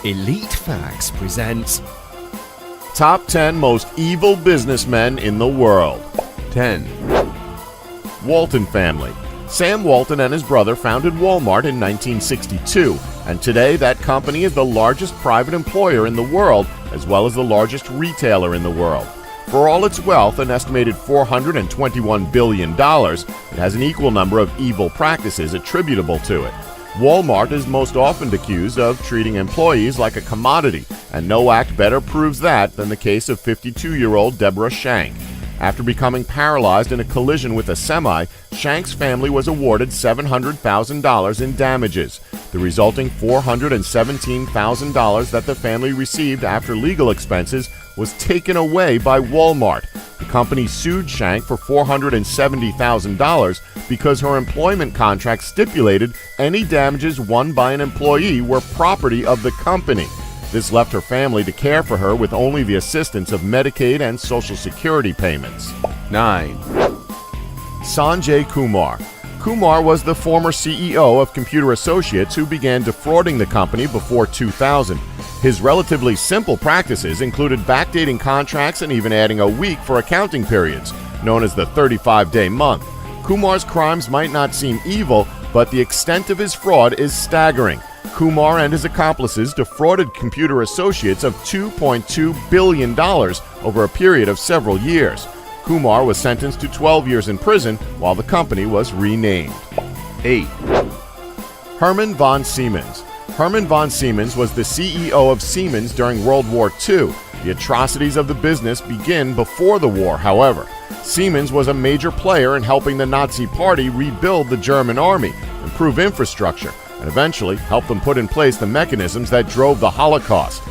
Elite Facts presents Top 10 Most Evil Businessmen in the World. 10. Walton Family. Sam Walton and his brother founded Walmart in 1962, and today that company is the largest private employer in the world, as well as the largest retailer in the world. For all its wealth, an estimated $421 billion, it has an equal number of evil practices attributable to it. Walmart is most often accused of treating employees like a commodity, and no act better proves that than the case of 52-year-old Deborah Shank. After becoming paralyzed in a collision with a semi, Shank's family was awarded $700,000 in damages. The resulting $417,000 that the family received after legal expenses was taken away by Walmart. The company sued Shank for $470,000 because her employment contract stipulated any damages won by an employee were property of the company. This left her family to care for her with only the assistance of Medicaid and Social Security payments. 9. Sanjaykumar. Kumar was the former CEO of Computer Associates who began defrauding the company before 2000. His relatively simple practices included backdating contracts and even adding a week for accounting periods, known as the 35-day month. Kumar's crimes might not seem evil, but the extent of his fraud is staggering. Kumar and his accomplices defrauded Computer Associates of $2.2 billion over a period of several years. Kumar was sentenced to 12 years in prison while the company was renamed. 8. Herman von Siemens. Herman von Siemens was the CEO of Siemens during World War II. The atrocities of the business begin before the war, however. Siemens was a major player in helping the Nazi Party rebuild the German army, improve infrastructure, and eventually help them put in place the mechanisms that drove the Holocaust.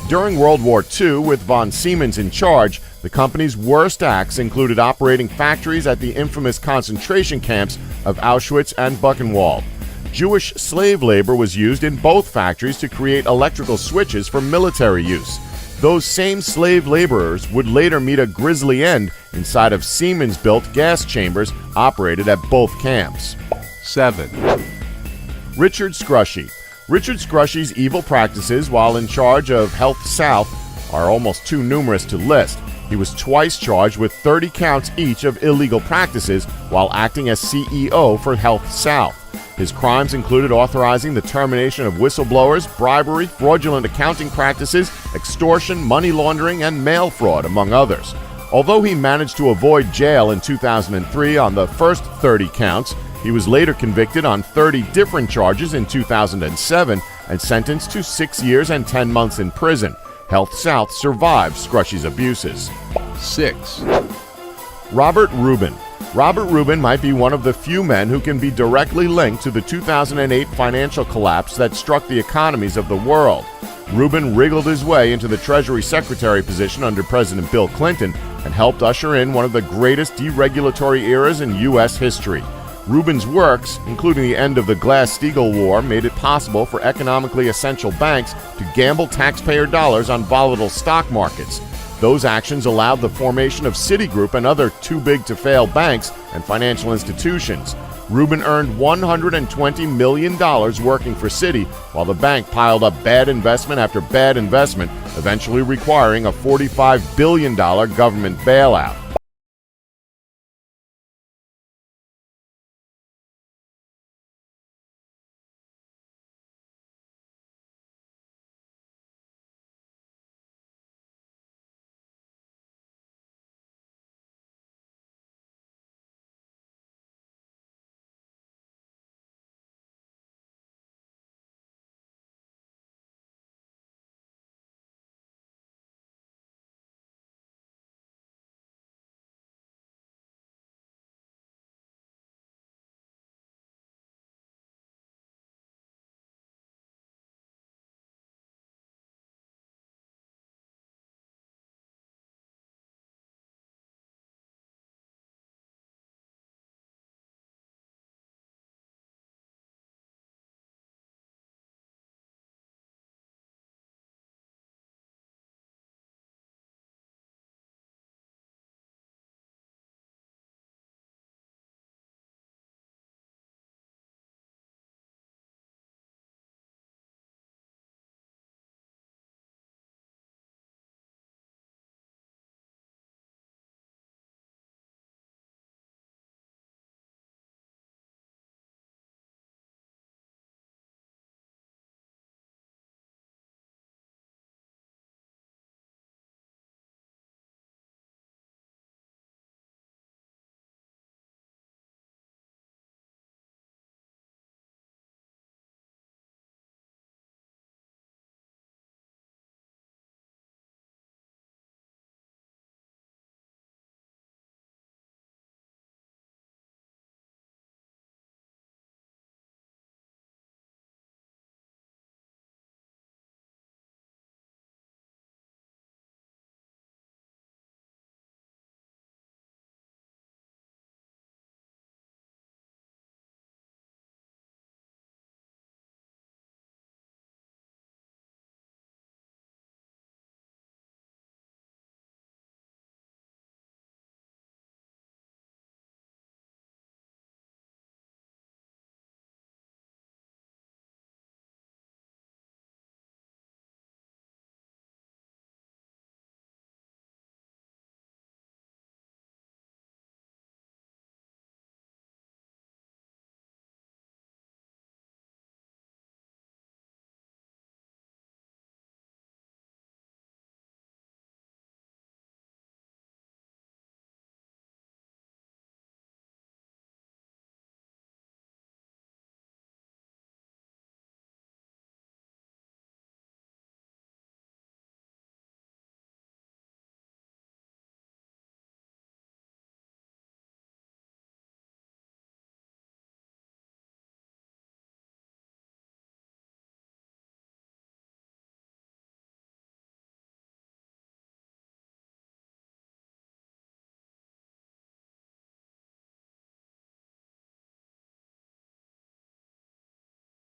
During World War II, with von Siemens in charge, the company's worst acts included operating factories at the infamous concentration camps of Auschwitz and Buchenwald. Jewish slave labor was used in both factories to create electrical switches for military use. Those same slave laborers would later meet a grisly end inside of Siemens-built gas chambers operated at both camps. 7. Richard Scruggs. Richard Scruggs' evil practices while in charge of Health South are almost too numerous to list. He was twice charged with 30 counts each of illegal practices while acting as CEO for Health South. His crimes included authorizing the termination of whistleblowers, bribery, fraudulent accounting practices, extortion, money laundering, and mail fraud, among others. Although he managed to avoid jail in 2003 on the first 30 counts, he was later convicted on 30 different charges in 2007 and sentenced to 6 years and 10 months in prison. Health South survived Scruggs' abuses. 6. Robert Rubin. Robert Rubin might be one of the few men who can be directly linked to the 2008 financial collapse that struck the economies of the world. Rubin wriggled his way into the Treasury Secretary position under President Bill Clinton and helped usher in one of the greatest deregulatory eras in U.S. history. Rubin's works, including the end of the Glass-Steagall War, made it possible for economically essential banks to gamble taxpayer dollars on volatile stock markets. Those actions allowed the formation of Citigroup and other too-big-to-fail banks and financial institutions. Rubin earned $120 million working for Citi, while the bank piled up bad investment after bad investment, eventually requiring a $45 billion government bailout.